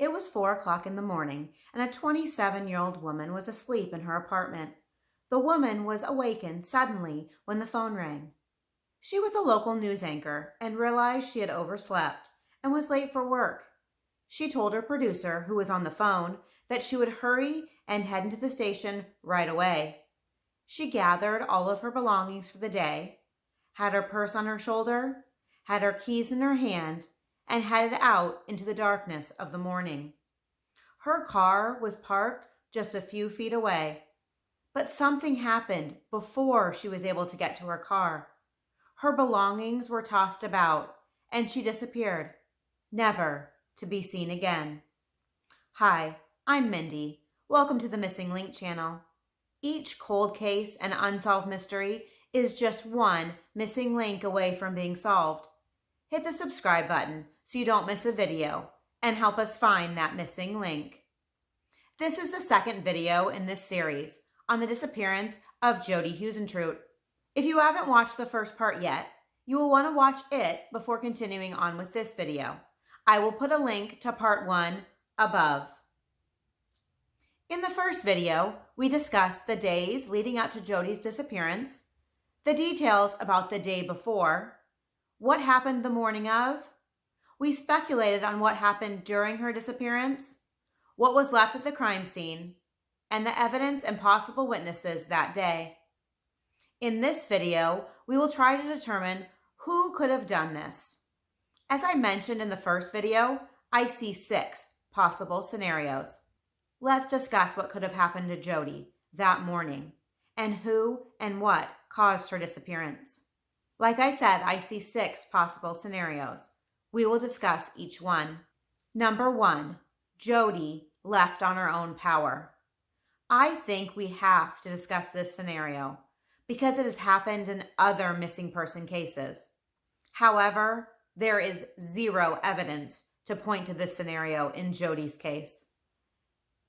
It was 4 o'clock in the morning, and a 27-year-old woman was asleep in her apartment. The woman was awakened suddenly when the phone rang. She was a local news anchor and realized she had overslept and was late for work. She told her producer, who was on the phone, that she would hurry and head into the station right away. She gathered all of her belongings for the day, had her purse on her shoulder, had her keys in her hand, and headed out into the darkness of the morning. Her car was parked just a few feet away, but something happened before she was able to get to her car. Her belongings were tossed about, and she disappeared, never to be seen again. Hi, I'm Mindy. Welcome to the Missing Link channel. Each cold case and unsolved mystery is just one missing link away from being solved. Hit the subscribe button so you don't miss a video and help us find that missing link. This is the second video in this series on the disappearance of Jody Huisentruit. If you haven't watched the first part yet, you will want to watch it before continuing on with this video. I will put a link to part 1 above. In the first video, we discussed the days leading up to Jody's disappearance, the details about the day before, what happened the morning of. We speculated on what happened during her disappearance, what was left at the crime scene, and the evidence and possible witnesses that day. In this video, we will try to determine who could have done this. As I mentioned in the first video, I see 6 possible scenarios. Let's discuss what could have happened to Jody that morning and who and what caused her disappearance. Like I said, I see 6 possible scenarios. We will discuss each one. Number 1, Jody left on her own power. I think we have to discuss this scenario because it has happened in other missing person cases. However, there is 0 evidence to point to this scenario in Jody's case.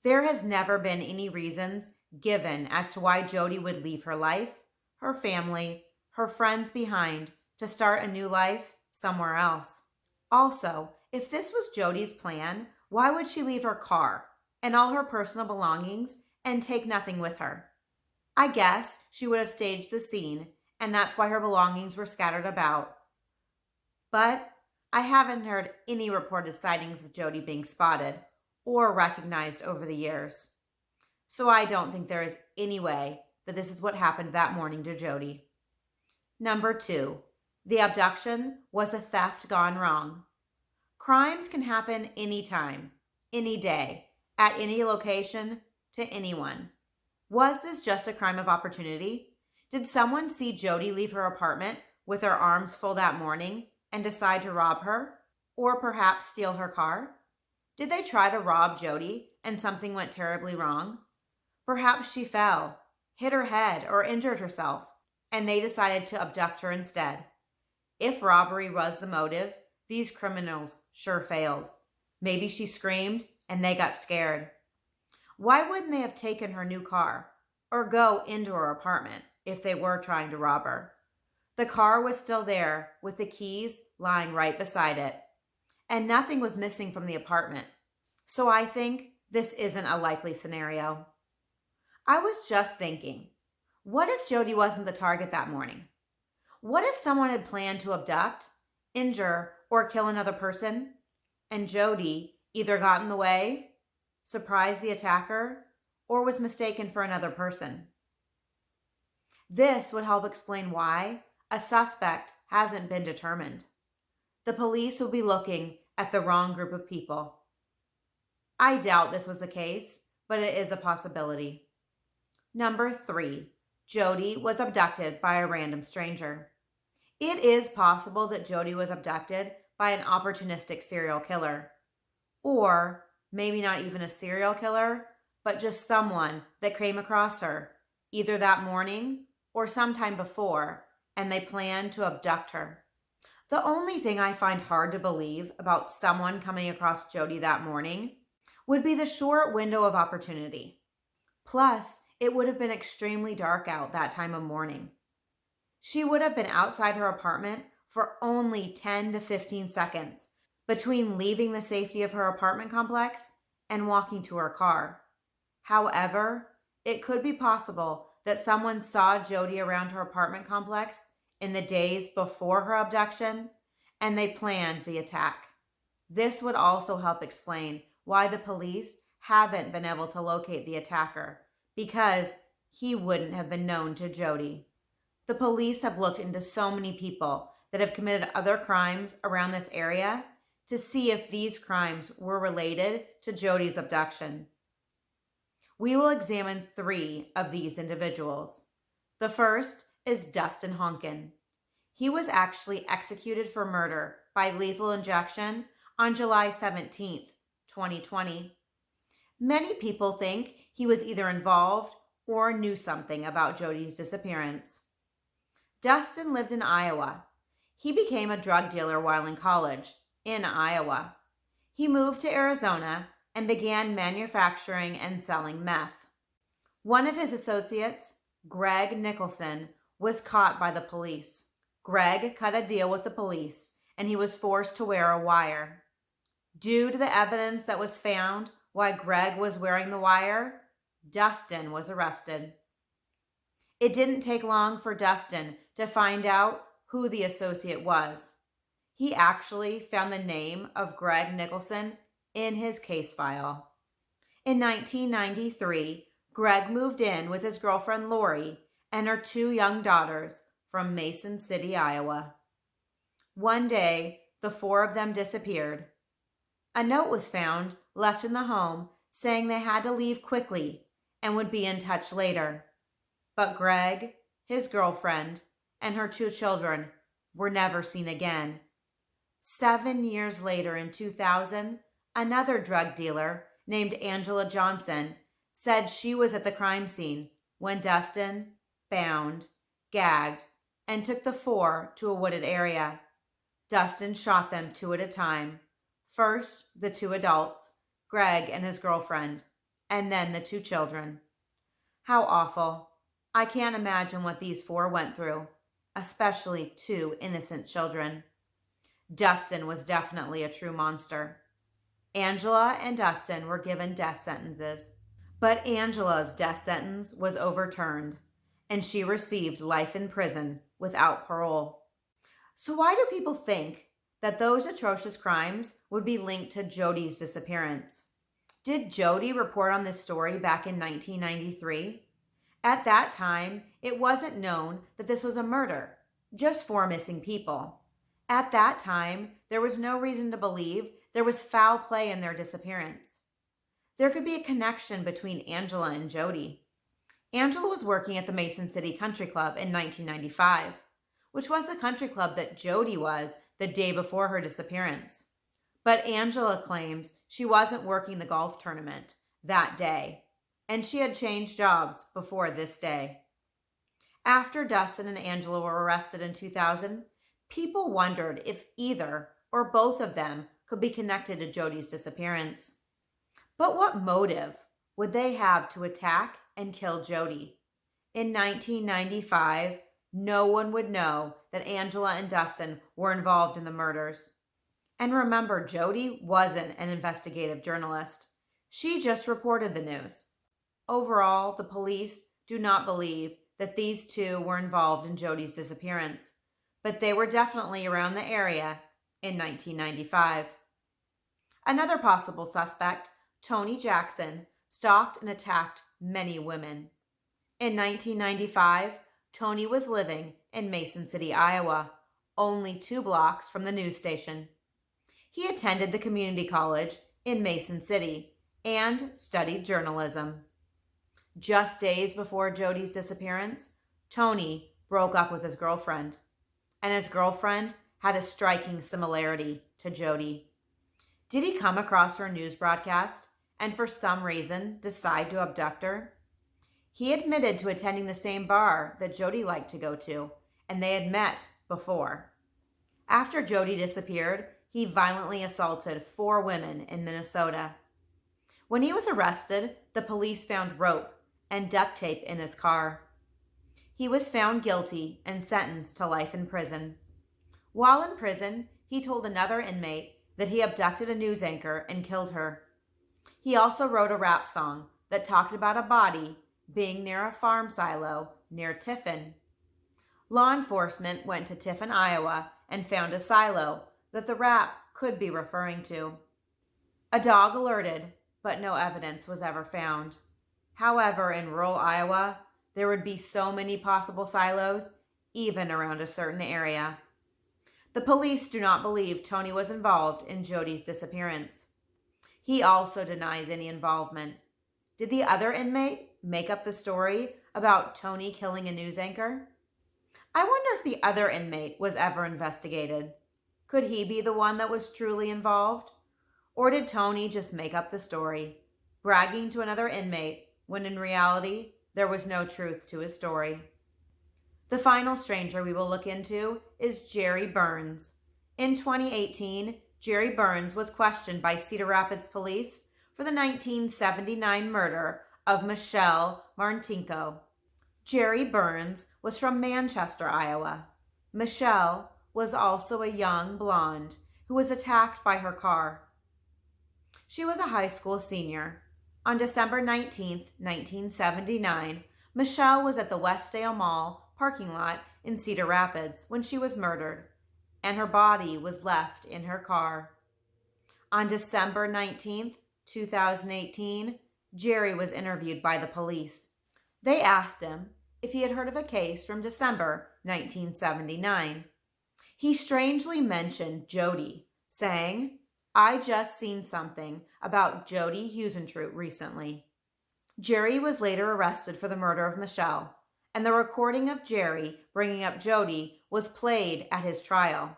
There has never been any reasons given as to why Jody would leave her life, her family, her friends behind to start a new life somewhere else. Also, if this was Jody's plan, why would she leave her car and all her personal belongings and take nothing with her? I guess she would have staged the scene, and that's why her belongings were scattered about. But I haven't heard any reported sightings of Jody being spotted or recognized over the years. So I don't think there is any way that this is what happened that morning to Jody. Number 2, the abduction was a theft gone wrong. Crimes can happen anytime, any day, at any location, to anyone. Was this just a crime of opportunity? Did someone see Jody leave her apartment with her arms full that morning and decide to rob her? Or perhaps steal her car? Did they try to rob Jody and something went terribly wrong? Perhaps she fell, hit her head, or injured herself, and they decided to abduct her instead. If robbery was the motive, these criminals sure failed. Maybe she screamed and they got scared. Why wouldn't they have taken her new car or go into her apartment if they were trying to rob her? The car was still there with the keys lying right beside it, and nothing was missing from the apartment. So I think this isn't a likely scenario. I was just thinking, what if Jody wasn't the target that morning? What if someone had planned to abduct, injure, or kill another person, and Jody either got in the way, surprised the attacker, or was mistaken for another person? This would help explain why a suspect hasn't been determined. The police will be looking at the wrong group of people. I doubt this was the case, but it is a possibility. Number 3, Jody was abducted by a random stranger. It is possible that Jody was abducted by an opportunistic serial killer, or maybe not even a serial killer, but just someone that came across her, either that morning or sometime before, and they planned to abduct her. The only thing I find hard to believe about someone coming across Jody that morning would be the short window of opportunity. Plus, it would have been extremely dark out that time of morning. She would have been outside her apartment for only 10 to 15 seconds between leaving the safety of her apartment complex and walking to her car. However, it could be possible that someone saw Jody around her apartment complex in the days before her abduction and they planned the attack. This would also help explain why the police haven't been able to locate the attacker, because he wouldn't have been known to Jody. The police have looked into so many people that have committed other crimes around this area to see if these crimes were related to Jody's abduction. We will examine 3 of these individuals. The first is Dustin Honkin. He was actually executed for murder by lethal injection on July 17th, 2020. Many people think he was either involved or knew something about Jody's disappearance. Dustin lived in Iowa. He became a drug dealer while in college in Iowa. He moved to Arizona and began manufacturing and selling meth. One of his associates, Greg Nicholson, was caught by the police. Greg cut a deal with the police and he was forced to wear a wire. Due to the evidence that was found while Greg was wearing the wire, Dustin was arrested. It didn't take long for Dustin to find out who the associate was. He actually found the name of Greg Nicholson in his case file. In 1993, Greg moved in with his girlfriend Lori and her 2 young daughters from Mason City, Iowa. One day, the 4 of them disappeared. A note was found left in the home saying they had to leave quickly and would be in touch later. But Greg, his girlfriend, and her 2 children were never seen again. 7 years later, in 2000, another drug dealer named Angela Johnson said she was at the crime scene when Dustin bound, gagged, and took the 4 to a wooded area. Dustin shot them 2 at a time. First, the 2 adults, Greg and his girlfriend, and then the 2 children. How awful. I can't imagine what these 4 went through, especially 2 innocent children. Dustin was definitely a true monster. Angela and Dustin were given death sentences, but Angela's death sentence was overturned, and she received life in prison without parole. So why do people think that those atrocious crimes would be linked to Jody's disappearance? Did Jody report on this story back in 1993? At that time, it wasn't known that this was a murder, just 4 missing people. At that time, there was no reason to believe there was foul play in their disappearance. There could be a connection between Angela and Jody. Angela was working at the Mason City Country Club in 1995, which was the country club that Jody was the day before her disappearance. But Angela claims she wasn't working the golf tournament that day, and she had changed jobs before this day. After Dustin and Angela were arrested in 2000, people wondered if either or both of them could be connected to Jody's disappearance. But what motive would they have to attack and kill Jody? In 1995, no one would know that Angela and Dustin were involved in the murders. And remember, Jody wasn't an investigative journalist. She just reported the news. Overall, the police do not believe that these 2 were involved in Jody's disappearance, but they were definitely around the area in 1995. Another possible suspect, Tony Jackson, stalked and attacked many women. In 1995, Tony was living in Mason City, Iowa, only 2 blocks from the news station. He attended the community college in Mason City and studied journalism. Just days before Jody's disappearance, Tony broke up with his girlfriend, and his girlfriend had a striking similarity to Jody. Did he come across her news broadcast and for some reason decide to abduct her? He admitted to attending the same bar that Jody liked to go to, and they had met before. After Jody disappeared, he violently assaulted 4 women in Minnesota. When he was arrested, the police found rope and duct tape in his car. He was found guilty and sentenced to life in prison. While in prison, he told another inmate that he abducted a news anchor and killed her. He also wrote a rap song that talked about a body being near a farm silo near Tiffin. Law enforcement went to Tiffin, Iowa, and found a silo that the rap could be referring to. A dog alerted, but no evidence was ever found. However, in rural Iowa, there would be so many possible silos, even around a certain area. The police do not believe Tony was involved in Jody's disappearance. He also denies any involvement. Did the other inmate make up the story about Tony killing a news anchor? I wonder if the other inmate was ever investigated. Could he be the one that was truly involved? Or did Tony just make up the story, bragging to another inmate when in reality there was no truth to his story? The final stranger we will look into is Jerry Burns. In 2018, Jerry Burns was questioned by Cedar Rapids police for the 1979 murder of Michelle Martinko. Jerry Burns was from Manchester, Iowa. Michelle was also a young blonde who was attacked by her car. She was a high school senior. On December 19, 1979, Michelle was at the Westdale Mall parking lot in Cedar Rapids when she was murdered, and her body was left in her car. On December 19, 2018, Jerry was interviewed by the police. They asked him if he had heard of a case from December 1979. He strangely mentioned Jody, saying, "I just seen something about Jody Huisentruit recently." Jerry was later arrested for the murder of Michelle, and the recording of Jerry bringing up Jody was played at his trial.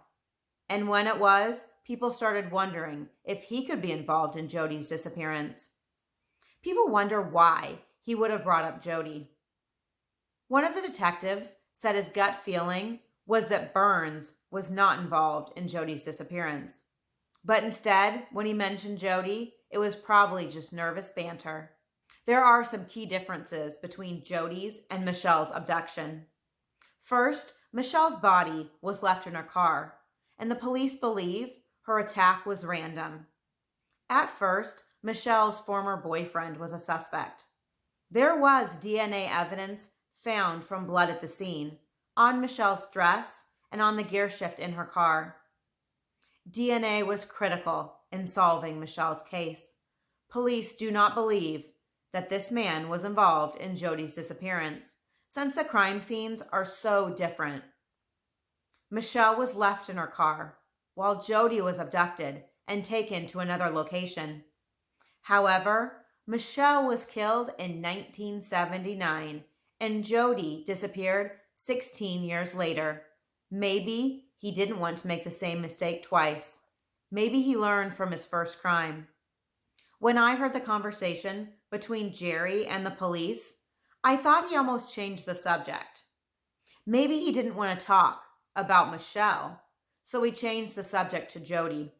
And when it was, people started wondering if he could be involved in Jody's disappearance. People wonder why he would have brought up Jody. One of the detectives said his gut feeling was that Burns was not involved in Jody's disappearance. But instead, when he mentioned Jody, it was probably just nervous banter. There are some key differences between Jody's and Michelle's abduction. First, Michelle's body was left in her car, and the police believe her attack was random. At first, Michelle's former boyfriend was a suspect. There was DNA evidence found from blood at the scene, on Michelle's dress, and on the gear shift in her car. DNA was critical in solving Michelle's case. Police do not believe that this man was involved in Jody's disappearance, since the crime scenes are so different. Michelle was left in her car, while Jody was abducted and taken to another location. However, Michelle was killed in 1979, and Jody disappeared 16 years later. Maybe he didn't want to make the same mistake twice. Maybe he learned from his first crime. When I heard the conversation between Jerry and the police, I thought he almost changed the subject. Maybe he didn't want to talk about Michelle, so he changed the subject to Jody.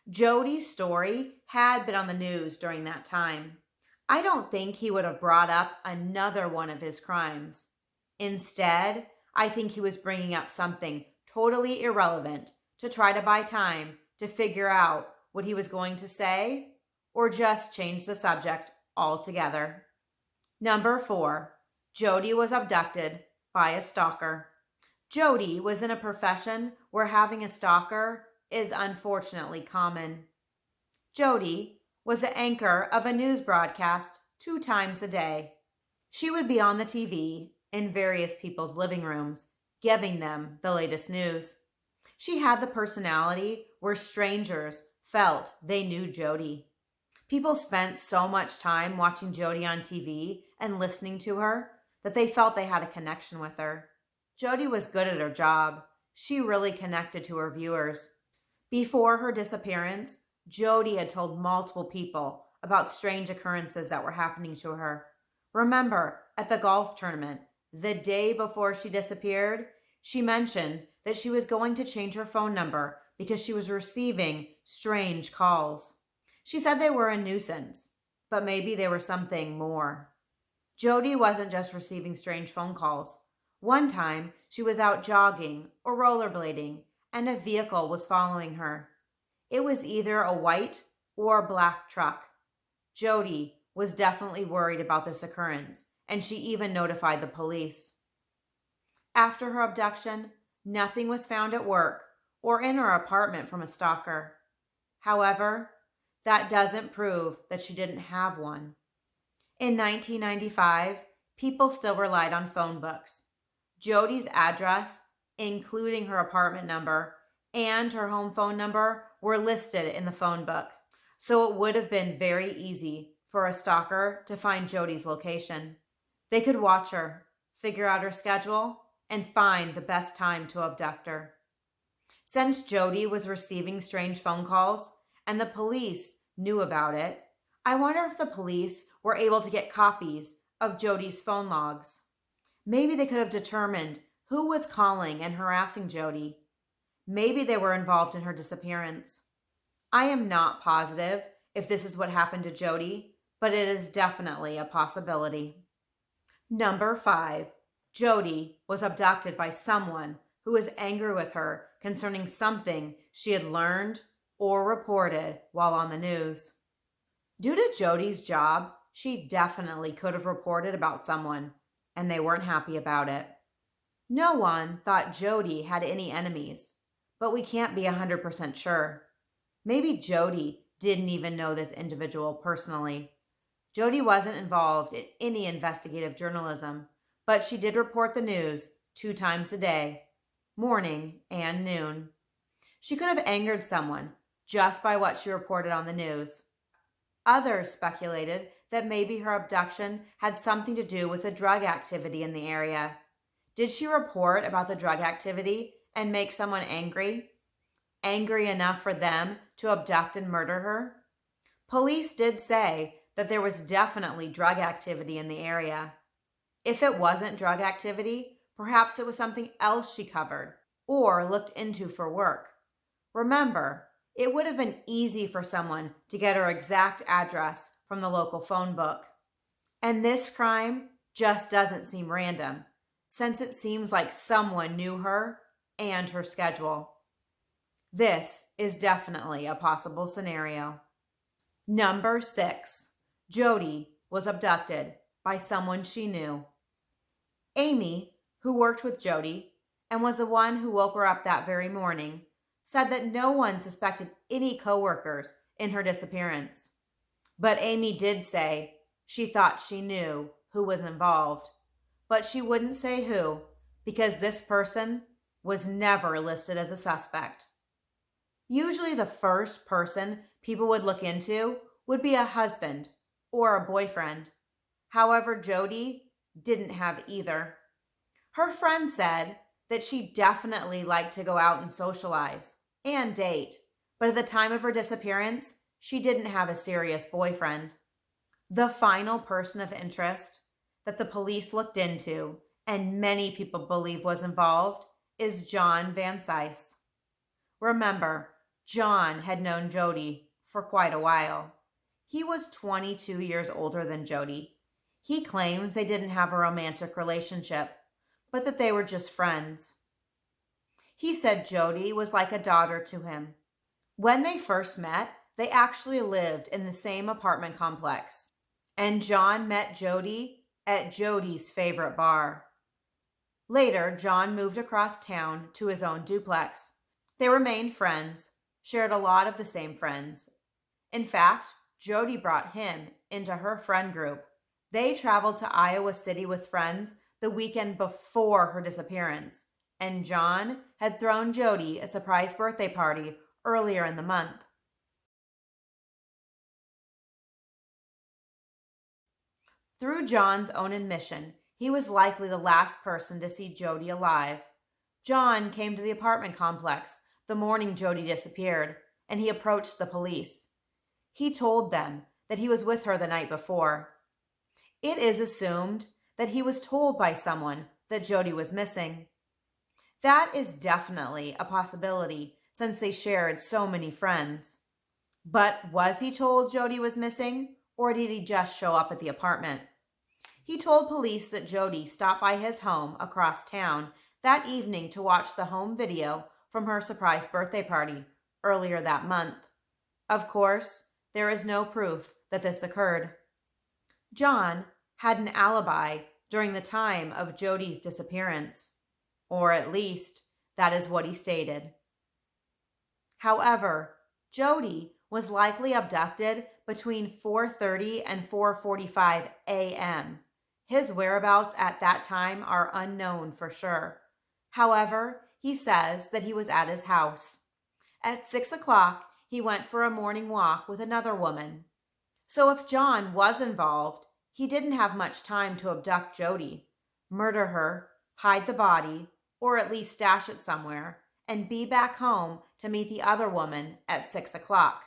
Jody's story had been on the news during that time. I don't think he would have brought up another one of his crimes. Instead, I think he was bringing up something totally irrelevant to try to buy time to figure out what he was going to say, or just change the subject altogether. Number 4, Jody was abducted by a stalker. Jody was in a profession where having a stalker is unfortunately common. Jody was the anchor of a news broadcast 2 times a day. She would be on the TV in various people's living rooms, giving them the latest news. She had the personality where strangers felt they knew Jody. People spent so much time watching Jody on TV and listening to her that they felt they had a connection with her. Jody was good at her job. She really connected to her viewers. Before her disappearance, Jody had told multiple people about strange occurrences that were happening to her. Remember, at the golf tournament, the day before she disappeared, she mentioned that she was going to change her phone number because she was receiving strange calls. She said they were a nuisance, but maybe they were something more. Jody wasn't just receiving strange phone calls. One time, she was out jogging or rollerblading, and a vehicle was following her. It was either a white or black truck. Jody was definitely worried about this occurrence, and she even notified the police. After her abduction, nothing was found at work or in her apartment from a stalker. However, that doesn't prove that she didn't have one. In 1995, people still relied on phone books. Jody's address, including her apartment number and her home phone number, were listed in the phone book, so it would have been very easy for a stalker to find Jody's location. They could watch her, figure out her schedule, and find the best time to abduct her. Since Jody was receiving strange phone calls and the police knew about it, I wonder if the police were able to get copies of Jody's phone logs. Maybe they could have determined who was calling and harassing Jody. Maybe they were involved in her disappearance. I am not positive if this is what happened to Jody, but it is definitely a possibility. Number 5. Jody was abducted by someone who was angry with her concerning something she had learned or reported while on the news. Due to Jody's job, she definitely could have reported about someone, and they weren't happy about it. No one thought Jody had any enemies, but we can't be 100% sure. Maybe Jody didn't even know this individual personally. Jody wasn't involved in any investigative journalism, but she did report the news 2 times a day, morning and noon. She could have angered someone just by what she reported on the news. Others speculated that maybe her abduction had something to do with the drug activity in the area. Did she report about the drug activity and make someone angry? Angry enough for them to abduct and murder her? Police did say that there was definitely drug activity in the area. If it wasn't drug activity, perhaps it was something else she covered or looked into for work. Remember, it would have been easy for someone to get her exact address from the local phone book. And this crime just doesn't seem random, since it seems like someone knew her and her schedule. This is definitely a possible scenario. Number 6. Jody was abducted by someone she knew. Amy, who worked with Jody and was the one who woke her up that very morning, said that no one suspected any coworkers in her disappearance. But Amy did say she thought she knew who was involved, but she wouldn't say who because this person was never listed as a suspect. Usually the first person people would look into would be a husband or a boyfriend. However, Jody didn't have either. Her friend said that she definitely liked to go out and socialize and date, but at the time of her disappearance, she didn't have a serious boyfriend. The final person of interest that the police looked into and many people believe was involved is John Vancise. Remember, John had known Jody for quite a while. He was 22 years older than Jody. He claims they didn't have a romantic relationship, but that they were just friends. He said Jody was like a daughter to him. When they first met, they actually lived in the same apartment complex, and John met Jody at Jody's favorite bar. Later, John moved across town to his own duplex. They remained friends, shared a lot of the same friends. In fact, Jody brought him into her friend group. They traveled to Iowa City with friends the weekend before her disappearance, and John had thrown Jody a surprise birthday party earlier in the month. Through John's own admission, he was likely the last person to see Jody alive. John came to the apartment complex the morning Jody disappeared, and he approached the police. He told them that he was with her the night before. It is assumed that he was told by someone that Jody was missing. That is definitely a possibility since they shared so many friends. But was he told Jody was missing, or did he just show up at the apartment? He told police that Jody stopped by his home across town that evening to watch the home video from her surprise birthday party. earlier that month. Of course, there is no proof that this occurred. John had an alibi during the time of Jody's disappearance, or at least that is what he stated. However, Jody was likely abducted between 4:30 and 4:45 a.m. His whereabouts at that time are unknown for sure. However, he says that he was at his house. At 6 o'clock, he went for a morning walk with another woman. So if John was involved, he didn't have much time to abduct Jody, murder her, hide the body, or at least stash it somewhere, and be back home to meet the other woman at 6 o'clock.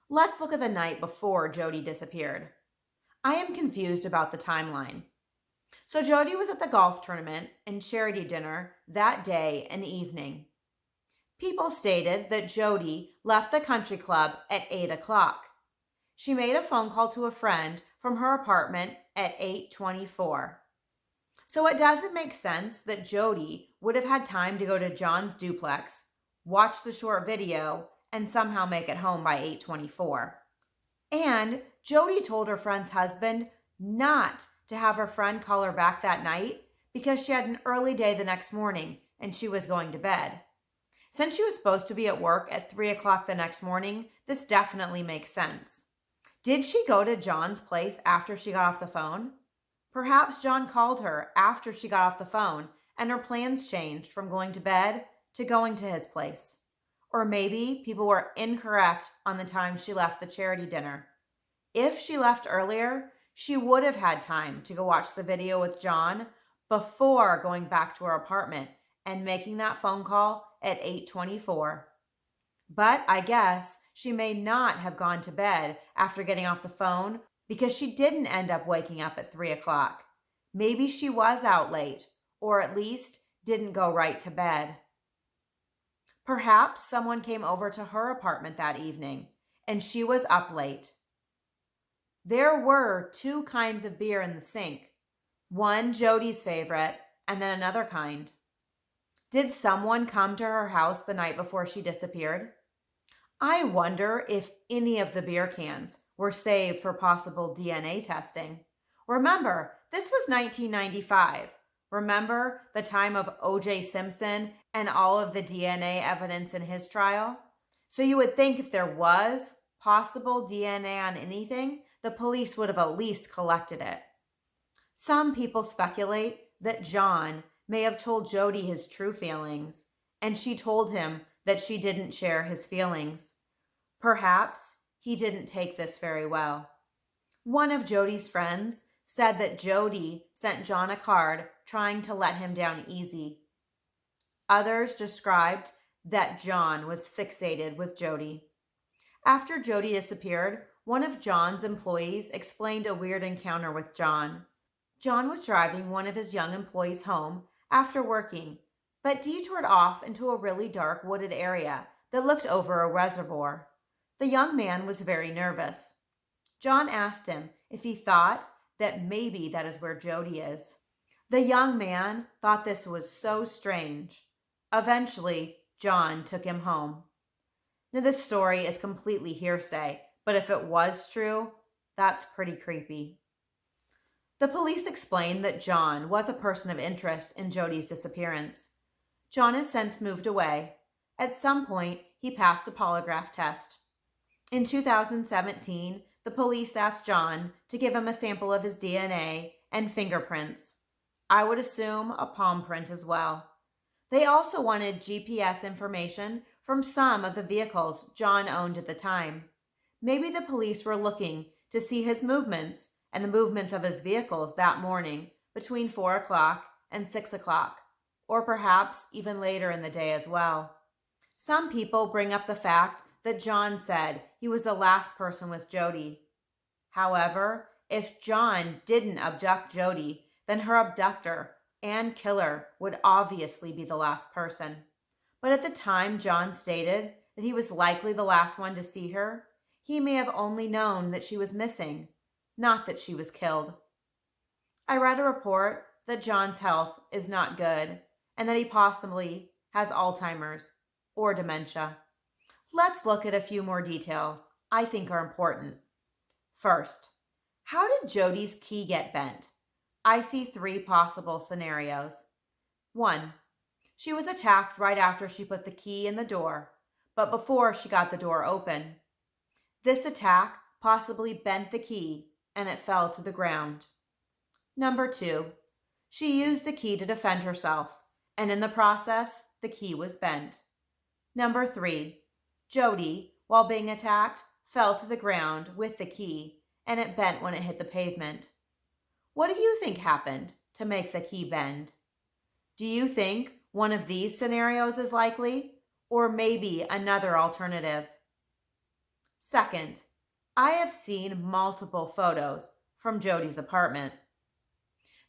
Let's look at the night before Jody disappeared. I am confused about the timeline. So Jody was at the golf tournament and charity dinner that day and evening. People stated that Jody left the country club at 8 o'clock. She made a phone call to a friend from her apartment at 8:24. So it doesn't make sense that Jody would have had time to go to John's duplex, watch the short video, and somehow make it home by 8:24. And Jody told her friend's husband not to have her friend call her back that night because she had an early day the next morning and she was going to bed. Since she was supposed to be at work at 3 o'clock the next morning, this definitely makes sense. Did she go to John's place after she got off the phone? Perhaps John called her after she got off the phone and her plans changed from going to bed to going to his place. Or maybe people were incorrect on the time she left the charity dinner. If she left earlier, she would have had time to go watch the video with John before going back to her apartment and making that phone call at 8:24. But I guess she may not have gone to bed after getting off the phone because she didn't end up waking up at 3 o'clock. Maybe she was out late, or at least didn't go right to bed. Perhaps someone came over to her apartment that evening, and she was up late. There were 2 kinds of beer in the sink. One Jody's favorite, and then another kind. Did someone come to her house the night before she disappeared? I wonder if any of the beer cans were saved for possible DNA testing. Remember, this was 1995. Remember the time of O.J. Simpson and all of the DNA evidence in his trial? So you would think if there was possible DNA on anything, the police would have at least collected it. Some people speculate that John may have told Jody his true feelings, and she told him that she didn't share his feelings. Perhaps he didn't take this very well. One of Jody's friends said that Jody sent John a card trying to let him down easy. Others described that John was fixated with Jody. After Jody disappeared, one of John's employees explained a weird encounter with John. John was driving one of his young employees home after working, but detoured off into a really dark wooded area that looked over a reservoir. The young man was very nervous. John asked him if he thought that maybe that is where Jody is. The young man thought this was so strange. Eventually, John took him home. Now, this story is completely hearsay, but if it was true, that's pretty creepy. The police explained that John was a person of interest in Jody's disappearance. John has since moved away. At some point, he passed a polygraph test. In 2017, the police asked John to give him a sample of his DNA and fingerprints. I would assume a palm print as well. They also wanted GPS information from some of the vehicles John owned at the time. Maybe the police were looking to see his movements and the movements of his vehicles that morning between 4 o'clock and 6 o'clock, or perhaps even later in the day as well. Some people bring up the fact that John said he was the last person with Jody. However, if John didn't abduct Jody, then her abductor and killer would obviously be the last person. But at the time John stated that he was likely the last one to see her, he may have only known that she was missing, not that she was killed. I read a report that John's health is not good and that he possibly has Alzheimer's or dementia. Let's look at a few more details I think are important. First, how did Jody's key get bent? I see three possible scenarios. 1. She was attacked right after she put the key in the door, but before she got the door open. This attack possibly bent the key and it fell to the ground. Number 2. She used the key to defend herself, and in the process, the key was bent. Number 3. Jody, while being attacked, fell to the ground with the key, and it bent when it hit the pavement. What do you think happened to make the key bend? Do you think one of these scenarios is likely, or maybe another alternative? Second, I have seen multiple photos from Jody's apartment.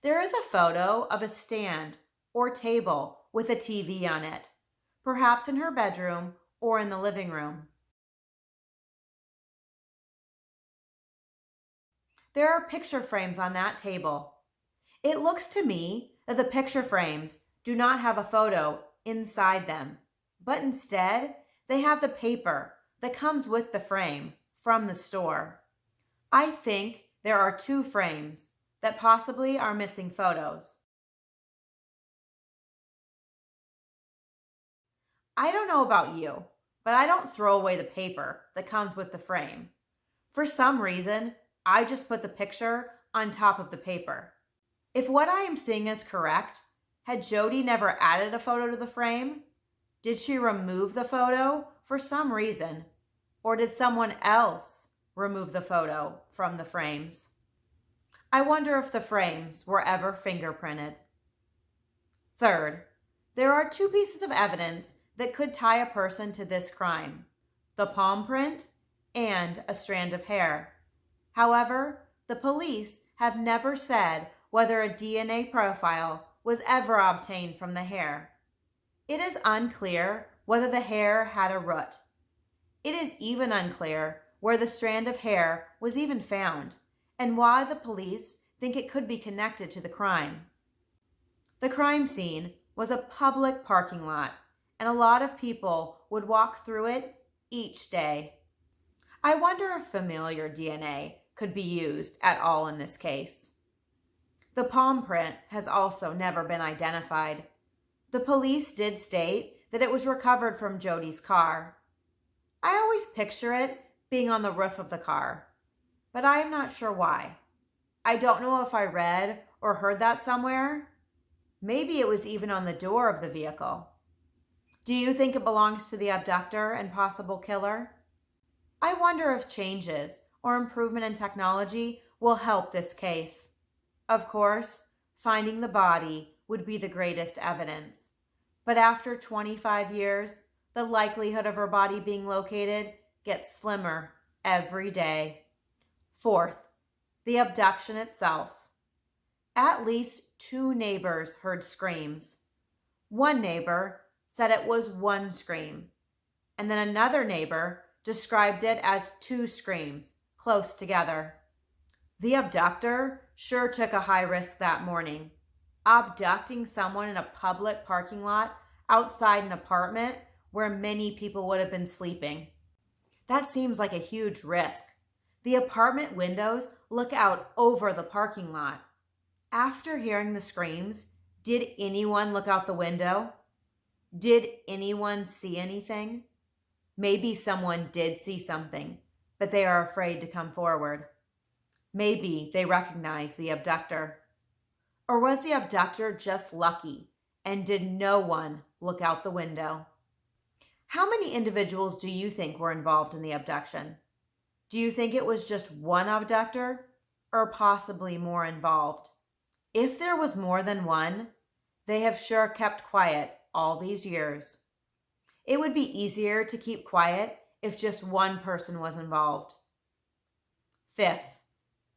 There is a photo of a stand or table with a TV on it, perhaps in her bedroom or in the living room. There are picture frames on that table. It looks to me that the picture frames do not have a photo inside them, but instead they have the paper that comes with the frame from the store. I think there are two frames that possibly are missing photos. I don't know about you, but I don't throw away the paper that comes with the frame. For some reason, I just put the picture on top of the paper. If what I am seeing is correct, had Jody never added a photo to the frame? Did she remove the photo for some reason? Or did someone else remove the photo from the frames? I wonder if the frames were ever fingerprinted. Third, there are two pieces of evidence that could tie a person to this crime: the palm print and a strand of hair. However, the police have never said whether a DNA profile was ever obtained from the hair. It is unclear whether the hair had a root. It is even unclear where the strand of hair was even found and why the police think it could be connected to the crime. The crime scene was a public parking lot, and a lot of people would walk through it each day. I wonder if familiar DNA could be used at all in this case. The palm print has also never been identified. The police did state that it was recovered from Jody's car. I always picture it being on the roof of the car, but I am not sure why. I don't know if I read or heard that somewhere. Maybe it was even on the door of the vehicle. Do you think it belongs to the abductor and possible killer? I wonder if changes or improvement in technology will help this case. Of course, finding the body would be the greatest evidence. But after 25 years, the likelihood of her body being located gets slimmer every day. Fourth, the abduction itself. At least 2 neighbors heard screams. One neighbor said it was one scream, and then another neighbor described it as 2 screams close together. The abductor sure took a high risk that morning, abducting someone in a public parking lot outside an apartment where many people would have been sleeping. That seems like a huge risk. The apartment windows look out over the parking lot. After hearing the screams, did anyone look out the window? Did anyone see anything? Maybe someone did see something, but they are afraid to come forward. Maybe they recognize the abductor. Or was the abductor just lucky and did no one look out the window? How many individuals do you think were involved in the abduction? Do you think it was just one abductor or possibly more involved? If there was more than one, they have sure kept quiet all these years. It would be easier to keep quiet if just one person was involved. Fifth,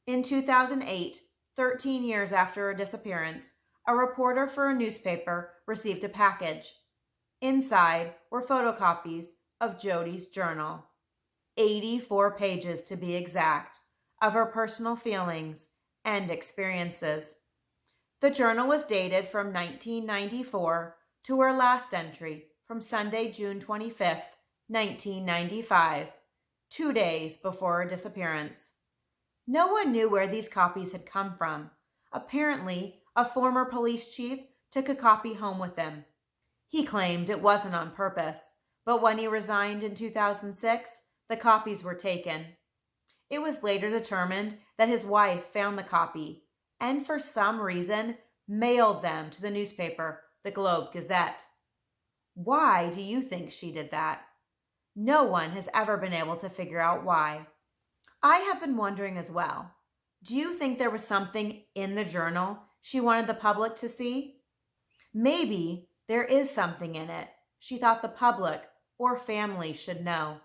in 2008, 13 years after her disappearance, a reporter for a newspaper received a package. Inside were photocopies of Jody's journal, 84 pages to be exact, of her personal feelings and experiences. The journal was dated from 1994 to her last entry from Sunday, June 25th, 1995, 2 days before her disappearance. No one knew where these copies had come from. Apparently, a former police chief took a copy home with him. He claimed it wasn't on purpose, but when he resigned in 2006, the copies were taken. It was later determined that his wife found the copy and, for some reason, mailed them to the newspaper, the Globe Gazette. Why do you think she did that? No one has ever been able to figure out why. I have been wondering as well. Do you think there was something in the journal she wanted the public to see? Maybe there is something in it she thought the public or family should know.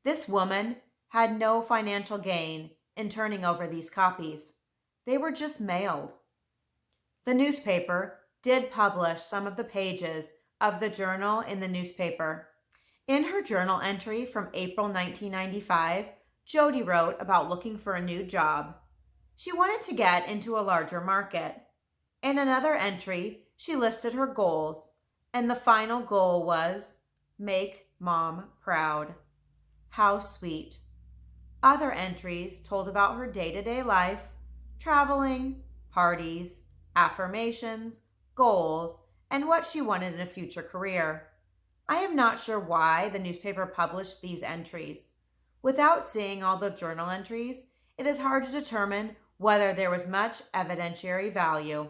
This woman had no financial gain in turning over these copies. They were just mailed. The newspaper did publish some of the pages of the journal in the newspaper. In her journal entry from April 1995, Jody wrote about looking for a new job. She wanted to get into a larger market. In another entry, she listed her goals, and the final goal was make mom proud. How sweet. Other entries told about her day-to-day life, traveling, parties, affirmations, goals, and what she wanted in a future career. I am not sure why the newspaper published these entries. Without seeing all the journal entries, it is hard to determine whether there was much evidentiary value.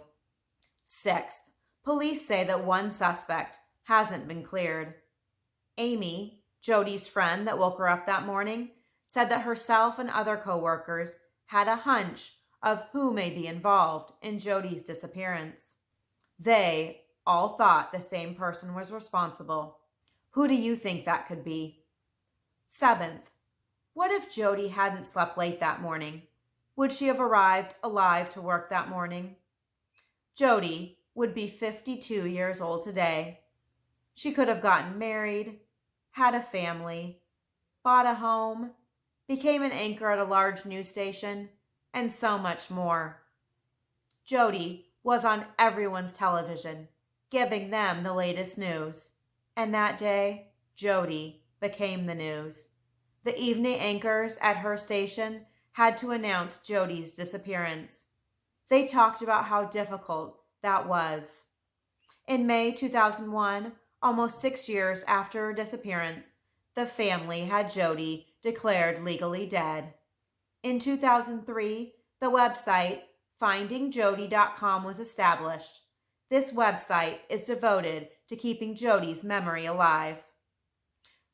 Sixth, police say that one suspect hasn't been cleared. Amy, Jody's friend that woke her up that morning, said that herself and other co-workers had a hunch of who may be involved in Jody's disappearance. They all thought the same person was responsible. Who do you think that could be? Seventh, what if Jody hadn't slept late that morning? Would she have arrived alive to work that morning? Jody would be 52 years old today. She could have gotten married, had a family, bought a home, became an anchor at a large news station, and so much more. Jody was on everyone's television, giving them the latest news. And that day, Jody became the news. The evening anchors at her station had to announce Jody's disappearance. They talked about how difficult that was. In May 2001, almost 6 years after her disappearance, the family had Jody declared legally dead. In 2003, the website findingjody.com was established. This website is devoted to keeping Jody's memory alive.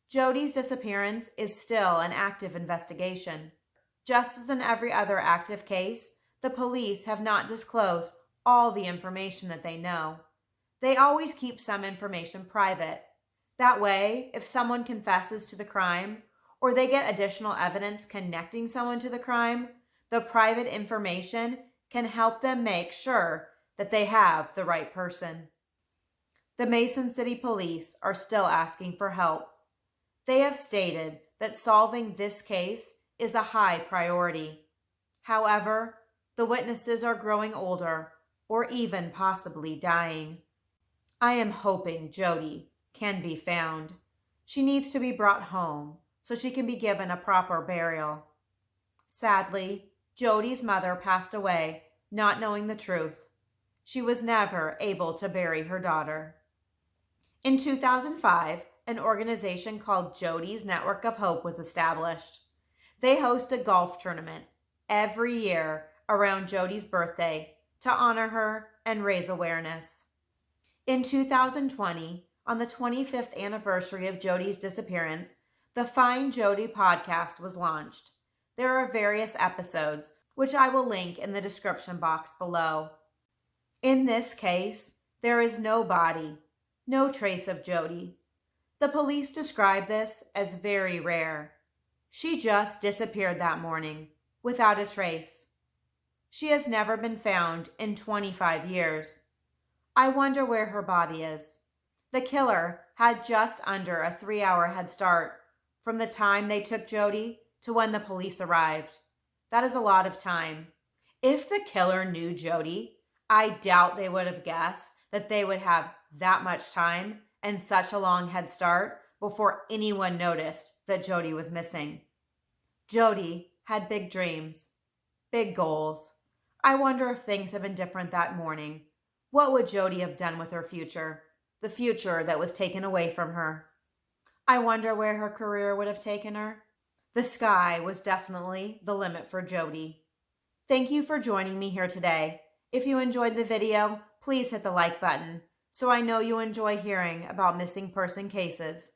Jody's disappearance is still an active investigation. Just as in every other active case, the police have not disclosed all the information that they know. They always keep some information private. That way, if someone confesses to the crime or they get additional evidence connecting someone to the crime, the private information can help them make sure that they have the right person. The Mason City Police are still asking for help. They have stated that solving this case is a high priority. However, the witnesses are growing older or even possibly dying. I am hoping Jody can be found. She needs to be brought home so she can be given a proper burial. Sadly, Jody's mother passed away not knowing the truth. She was never able to bury her daughter. In 2005, an organization called Jody's Network of Hope was established. They host a golf tournament every year around Jody's birthday to honor her and raise awareness. In 2020, on the 25th anniversary of Jody's disappearance, the Find Jody podcast was launched. There are various episodes, which I will link in the description box below. In this case, there is no body, no trace of Jody. The police describe this as very rare. She just disappeared that morning, without a trace. She has never been found in 25 years. I wonder where her body is. The killer had just under a 3-hour head start from the time they took Jody to when the police arrived. That is a lot of time. If the killer knew Jody, I doubt they would have guessed that they would have that much time and such a long head start before anyone noticed that Jody was missing. Jody had big dreams, big goals. I wonder if things had been different that morning. What would Jody have done with her future? The future that was taken away from her. I wonder where her career would have taken her. The sky was definitely the limit for Jody. Thank you for joining me here today. If you enjoyed the video, please hit the like button so I know you enjoy hearing about missing person cases.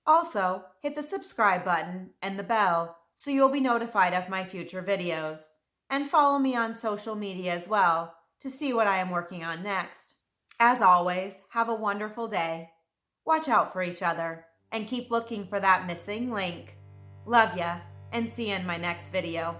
Also, hit the subscribe button and the bell so you'll be notified of my future videos. And follow me on social media as well to see what I am working on next. As always, have a wonderful day. Watch out for each other and keep looking for that missing link. Love ya, and see you in my next video.